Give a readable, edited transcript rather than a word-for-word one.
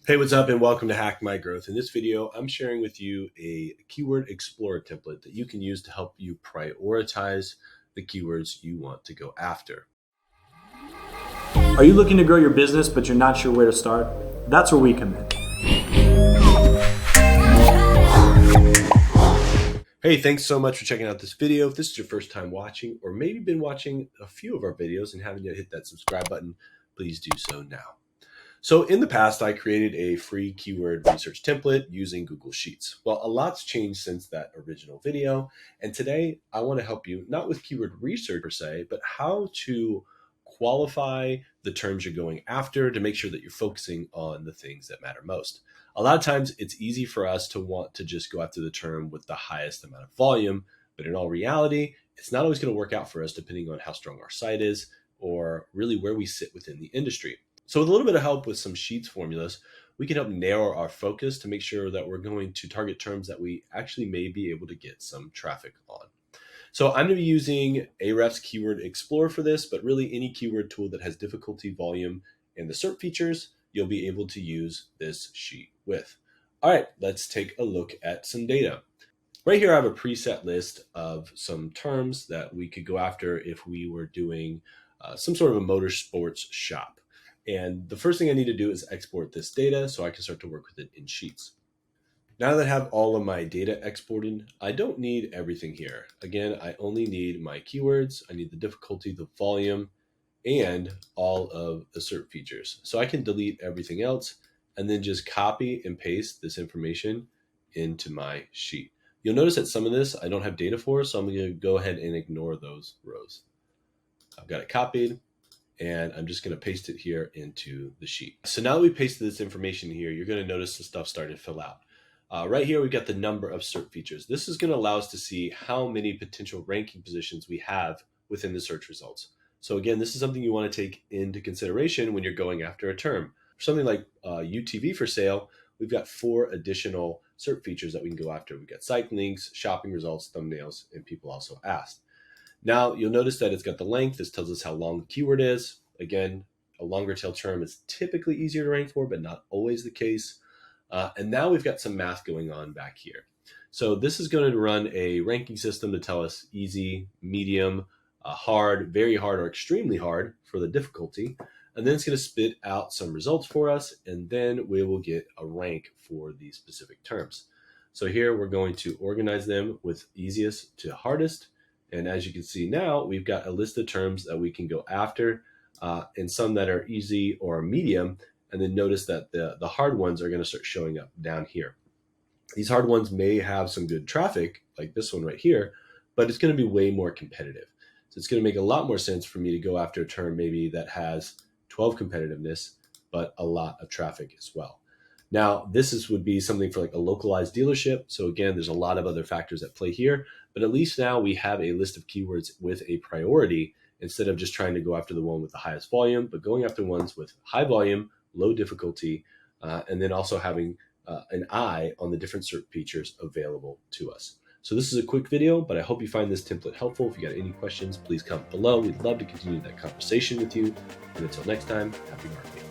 Hey, what's up and welcome to Hack My Growth. In this video, I'm sharing with you a Keyword Explorer template that you can use to help you prioritize the keywords you want to go after. Are you looking to grow your business, but you're not sure where to start? That's where we come in. Hey, thanks so much for checking out this video. If this is your first time watching, or maybe been watching a few of our videos and haven't yet hit that subscribe button, please do so now. So in the past, I created a free keyword research template using Google Sheets. Well, a lot's changed since that original video. And today I want to help you not with keyword research per se, but how to qualify the terms you're going after to make sure that you're focusing on the things that matter most. A lot of times it's easy for us to want to just go after the term with the highest amount of volume, but in all reality, it's not always going to work out for us depending on how strong our site is or really where we sit within the industry. So with a little bit of help with some Sheets formulas, we can help narrow our focus to make sure that we're going to target terms that we actually may be able to get some traffic on. So I'm going to be using Ahrefs Keyword Explorer for this, but really any keyword tool that has difficulty, volume, and the SERP features, you'll be able to use this sheet with. All right, let's take a look at some data. Right here, I have a preset list of some terms that we could go after if we were doing some sort of a motorsports shop. And the first thing I need to do is export this data so I can start to work with it in Sheets. Now that I have all of my data exported, I don't need everything here. Again, I only need my keywords, I need the difficulty, the volume, and all of the SERP features. So I can delete everything else and then just copy and paste this information into my sheet. You'll notice that some of this I don't have data for, so I'm going to go ahead and ignore those rows. I've got it copied, and I'm just going to paste it here into the sheet. So now that we pasted this information here, you're going to notice the stuff starting to fill out. Right here, we've got the number of SERP features. This is going to allow us to see how many potential ranking positions we have within the search results. So again, this is something you want to take into consideration when you're going after a term. For something like UTV for sale, we've got 4 additional SERP features that we can go after. We've got site links, shopping results, thumbnails, and people also asked. Now you'll notice that it's got the length. This tells us how long the keyword is. Again, a longer tail term is typically easier to rank for, but not always the case. And now we've got some math going on back here. So this is going to run a ranking system to tell us easy, medium, hard, very hard, or extremely hard for the difficulty. And then it's going to spit out some results for us, and then we will get a rank for these specific terms. So here we're going to organize them with easiest to hardest. And as you can see now, we've got a list of terms that we can go after, and some that are easy or medium. And then notice that the hard ones are going to start showing up down here. These hard ones may have some good traffic, like this one right here, but it's going to be way more competitive. So it's going to make a lot more sense for me to go after a term maybe that has 12 competitiveness, but a lot of traffic as well. Now, would be something for like a localized dealership. So again, there's a lot of other factors at play here, but at least now we have a list of keywords with a priority instead of just trying to go after the one with the highest volume, but going after ones with high volume, low difficulty, and then also having an eye on the different SERP features available to us. So this is a quick video, but I hope you find this template helpful. If you got any questions, please comment below. We'd love to continue that conversation with you. And until next time, happy marketing.